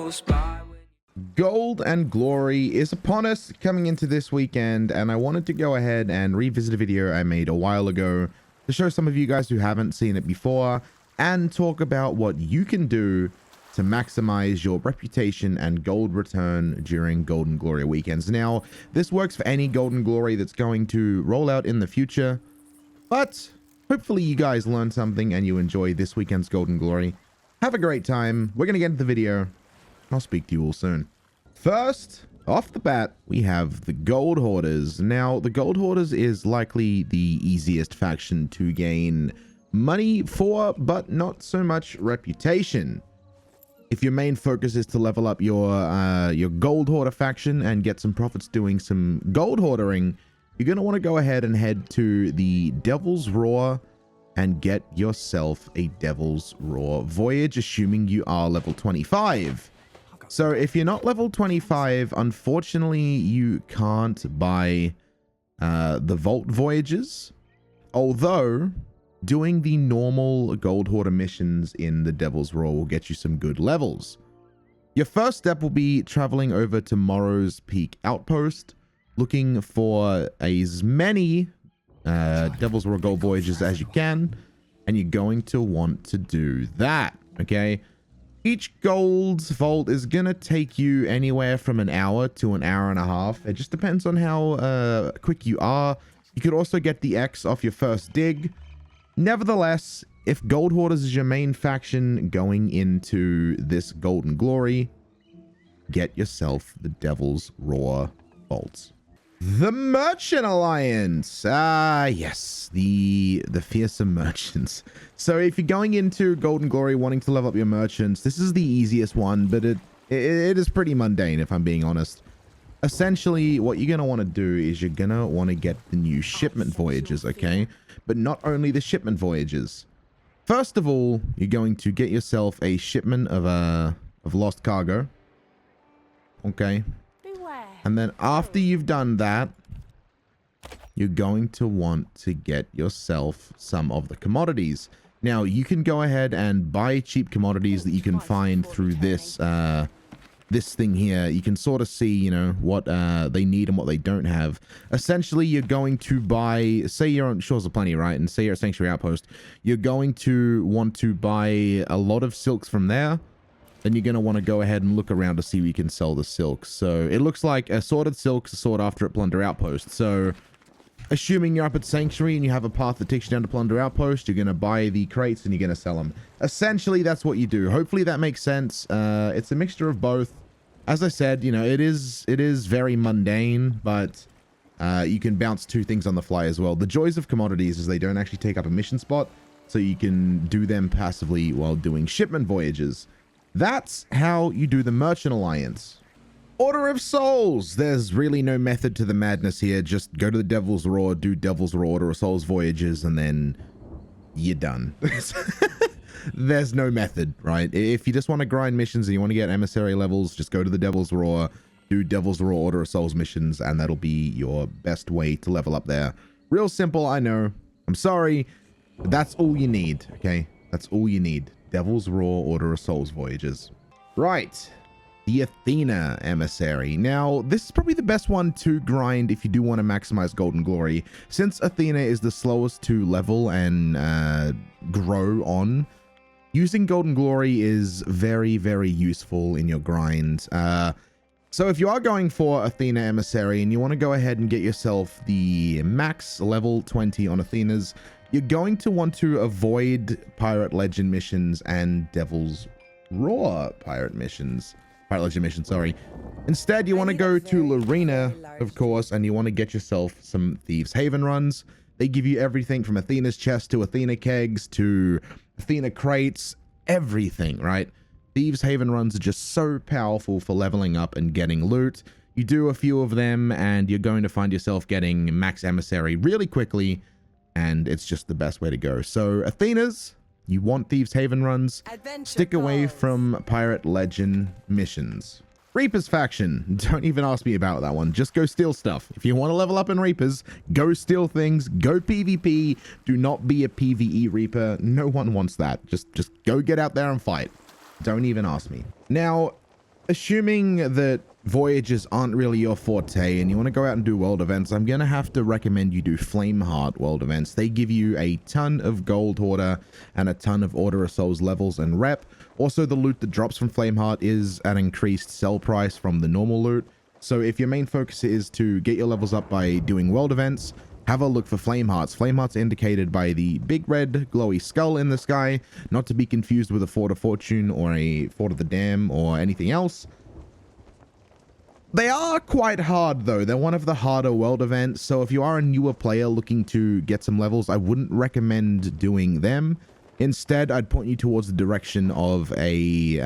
close by. Gold and Glory is upon us coming into this weekend, and I wanted to go ahead and revisit a video I made a while ago to show some of you guys who haven't seen it before and talk about what you can do to maximize your reputation and gold return during Gold and Glory weekends. Now, this works for any Gold and Glory that's going to roll out in the future, but hopefully you guys learned something and you enjoy this weekend's Gold and Glory. Have a great time. We're going to get into the video. I'll speak to you all soon. First, off the bat, we have the Gold Hoarders. Now, the Gold Hoarders is likely the easiest faction to gain money for, but not so much reputation. If your main focus is to level up your Gold Hoarder faction and get some profits doing some gold hoardering, you're going to want to go ahead and head to the Devil's Roar and get yourself a Devil's Roar voyage, assuming you are level 25. So if you're not level 25, unfortunately, you can't buy the Vault Voyages. Although, doing the normal Gold Hoarder missions in the Devil's Roar will get you some good levels. Your first step will be traveling over to Morrow's Peak Outpost, looking for as many Devil's Roar Gold Voyages as you can, and you're going to want to do that, okay? Each gold vault is gonna take you anywhere from an hour to an hour and a half. It just depends on how quick you are. You could also get the X off your first dig. Nevertheless, if Gold Hoarders is your main faction going into this Golden Glory, get yourself the Devil's Roar vaults. The Merchant Alliance. Yes, the fearsome merchants. So if you're going into Golden Glory wanting to level up your merchants, this is the easiest one, but it is pretty mundane if I'm being honest. Essentially, what you're going to want to do is you're going to want to get the new shipment voyages, okay? But not only the shipment voyages. First of all, you're going to get yourself a shipment of lost cargo. Okay. And then after you've done that, you're going to want to get yourself some of the commodities. Now, you can go ahead and buy cheap commodities that you can find through this this thing here. You can sort of see, you know, what they need and what they don't have. Essentially, you're going to buy, say you're on Shores of Plenty, right? And say you're at Sanctuary Outpost. You're going to want to buy a lot of silks from there. Then you're going to want to go ahead and look around to see where you can sell the silks. So it looks like assorted silks are sought after at Plunder Outpost. So assuming you're up at Sanctuary and you have a path that takes you down to Plunder Outpost, you're going to buy the crates and you're going to sell them. Essentially, that's what you do. Hopefully that makes sense. It's a mixture of both. As I said, you know, it is very mundane, but you can bounce two things on the fly as well. The joys of commodities is they don't actually take up a mission spot, so you can do them passively while doing shipment voyages. That's how you do the Merchant Alliance. Order of Souls. There's really no method to the madness here. Just go to the Devil's Roar, do Devil's Roar Order of Souls voyages, and then you're done. There's no method, right? If you just want to grind missions and you want to get emissary levels, just go to the Devil's Roar, do Devil's Roar Order of Souls missions, and that'll be your best way to level up there. Real simple, I know. I'm sorry, but that's all you need, okay? That's all you need. Devil's Roar Order of Souls voyages. Right. The Athena emissary. Now, this is probably the best one to grind if you do want to maximize Golden Glory. Since Athena is the slowest to level and grow on, using Golden Glory is very, very useful in your grind. So if you are going for Athena emissary and you want to go ahead and get yourself the max level 20 on Athena's, you're going to want to avoid Pirate Legend missions and Devil's Roar Pirate Legend missions, sorry. Instead, you want to go to Lorena, of course, and you want to get yourself some Thieves Haven runs. They give you everything from Athena's chest to Athena kegs to Athena crates, everything, right? Thieves Haven runs are just so powerful for leveling up and getting loot. You do a few of them and you're going to find yourself getting max emissary really quickly, and it's just the best way to go. So Athena's, you want Thieves Haven runs, stick away from Pirate Legend missions. Reapers faction, don't even ask me about that one. Just go steal stuff. If you want to level up in Reapers, go steal things, go PvP. Do not be a PvE Reaper. No one wants that. Just go get out there and fight. Don't even ask me. Now, assuming that voyages aren't really your forte and you want to go out and do world events, I'm going to have to recommend you do Flameheart world events. They give you a ton of gold hoarder and a ton of Order of Souls levels and rep. Also, the loot that drops from Flameheart is an increased sell price from the normal loot. So if your main focus is to get your levels up by doing world events, have a look for Flamehearts. Flamehearts indicated by the big red glowy skull in the sky, not to be confused with a Fort of Fortune or a Fort of the Dam or anything else. They are quite hard though. They're one of the harder world events, so if you are a newer player looking to get some levels, I wouldn't recommend doing them. Instead, I'd point you towards the direction of a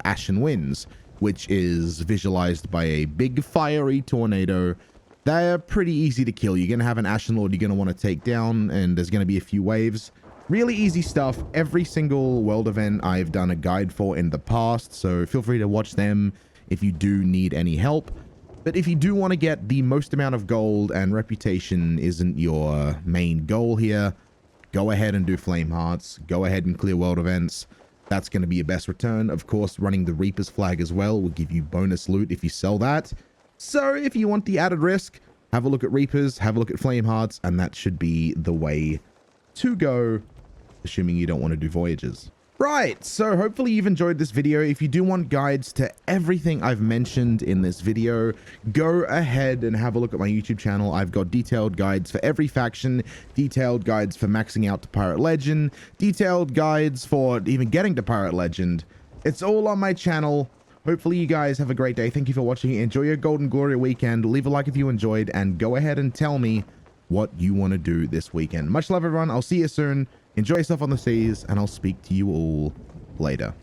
Ashen Winds, which is visualized by a big fiery tornado. They're pretty easy to kill. You're going to have an Ashen Lord you're going to want to take down, and there's going to be a few waves. Really easy stuff. Every single world event I've done a guide for in the past, so feel free to watch them if you do need any help. But if you do want to get the most amount of gold and reputation isn't your main goal here, go ahead and do Flamehearts. Go ahead and clear world events. That's going to be your best return. Of course, running the Reaper's flag as well will give you bonus loot if you sell that. So if you want the added risk, have a look at Reapers, have a look at Flamehearts, and that should be the way to go, assuming you don't want to do voyages. Right, so hopefully you've enjoyed this video. If you do want guides to everything I've mentioned in this video, go ahead and have a look at my YouTube channel. I've got detailed guides for every faction, detailed guides for maxing out to Pirate Legend, detailed guides for even getting to Pirate Legend. It's all on my channel. Hopefully you guys have a great day. Thank you for watching. Enjoy your Golden Glory weekend. Leave a like if you enjoyed, and go ahead and tell me what you want to do this weekend. Much love, everyone. I'll see you soon. Enjoy yourself on the seas, and I'll speak to you all later.